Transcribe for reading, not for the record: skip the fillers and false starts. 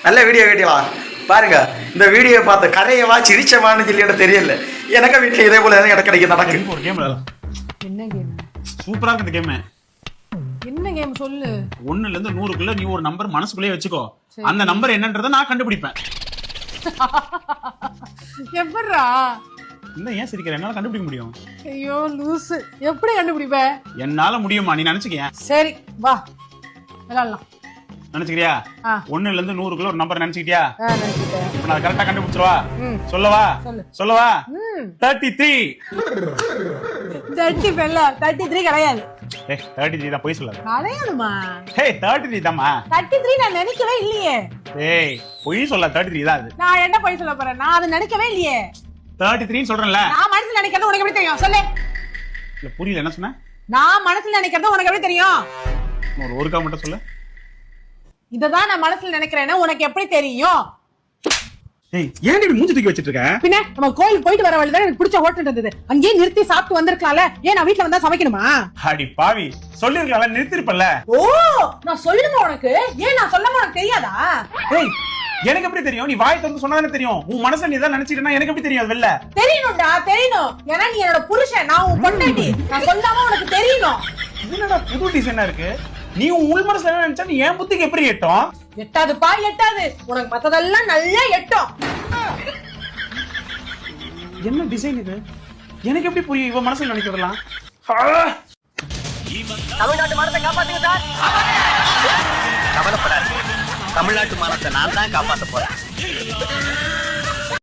நல்ல வீடியோ கேட்டீங்களா? பாருங்க, இந்த வீடியோ பார்த்த கரையவா சிரிச்சவான்னு சொல்லி எனக்கு தெரியல. எனக்கு வீட்டில் இதே போல எனக்கு கிடைக்க நடக்கு. ஒரு கேம் விளையாடலாம். என்ன கேம்? சூப்பரா இருக்கு இந்த கேம். என்ன கேம் சொல்லு. 1ல இருந்து 100க்குள்ள நீ ஒரு நம்பர் மனசுக்குள்ளே வச்சுக்கோ. அந்த நம்பர் என்னன்றதை நான் கண்டுபிடிப்பேன். எப்படிரா? இந்த ஏன் சிரிக்கிற? என்னால கண்டுபிடிக்க முடியும். ஐயோ லூசு, எப்படி கண்டுபிடிப்ப? என்னால முடியுமா? நீ நினைச்சுக்கிய. சரி வா விளையாடலாம். நினைச்சுக்கிறியா? 1ல இருந்து 100க்குள்ள ஒரு நம்பர் நினைச்சுக்கிட்டியா? நினைச்சிட்டேன். இப்ப நான் கரெக்டா கண்டுபிடிச்சிருவா? சொல்லு. சொல்லவா? 33. 33 கிடையாது. 33 தான், போய் சொல்லாத. கிடையாதுமா. 33 தான்மா. 33 நான் நினைக்கவே இல்லையே. போய் சொல்ல. 33 தான் அது. நான் என்ன போய் சொல்ல போறேன்? நான் அதை நினைக்கவே இல்லையே. 33 சொல்றேன்ல. நான் மனசுல நினைக்கிறது உனக்கு எப்படி தெரியும்? சொல்லு. இல்ல புரியல, என்ன சொன்ன? நான் மனசுல நினைக்கிறது உனக்கு எப்படி தெரியும்? ஒரு கா மட்டும் சொல்லு. இததான் நான் மனசுல நினைக்கிறேன்னு உனக்கு எப்படி தெரியும்? ஏன் இப்படி மூஞ்சி தூக்கி வச்சிட்டு இருக்க? பின்ன நம்ம கோயிலுக்கு போயிட்டு வர வழிதான் எனக்கு பிடிச்ச ஹோட்டல் இருந்தது. அங்கேயே நிறுத்தி சாப்பிட்டு வந்திருக்கலாம்ல. ஏன் நான் வீட்டுல வந்தா சமைக்கணுமா? அடி பாவி, சொல்லிருக்கலாம்ல, நிறுத்திருப்பல்ல. ஓ, நான் சொல்லணுமா உனக்கு? ஏன் நான் சொல்லாம உனக்கு தெரியாதா? எனக்கு எப்படி தெரியும்? நீ வாய் திறந்து சொன்னாதானே தெரியும். உன் மனசுல நீ தான் நினைச்சிட்டா எனக்கு எப்படி தெரியும்? வெளில தெரியணும்டா, தெரியணும். ஏன்னா நீ என்னோட புருஷன், நான் உன் பொண்டாட்டி. நான் சொல்லாம உனக்கு தெரியணும். என்னடா புது டிசைனா இருக்கு? நீ உன் உள் மனசுல என்ன நினைச்சா நீ என் புத்திக்கு எப்படி எட்டும்? எட்டாதுப்பா, எட்டாது. உனக்கு மத்ததெல்லாம் நல்லா எட்டும். என்ன டிசைன் இது? எனக்கு எப்படி புரியும் இவன் மனசுல நினைக்கிறதெல்லாம்? தமிழ்நாட்டு மானத்தை காப்பாத்துங்க சார். கவலைப்படாதீங்க, தமிழ்நாட்டு மானத்தை நான் தான் காப்பாத்த போறேன்.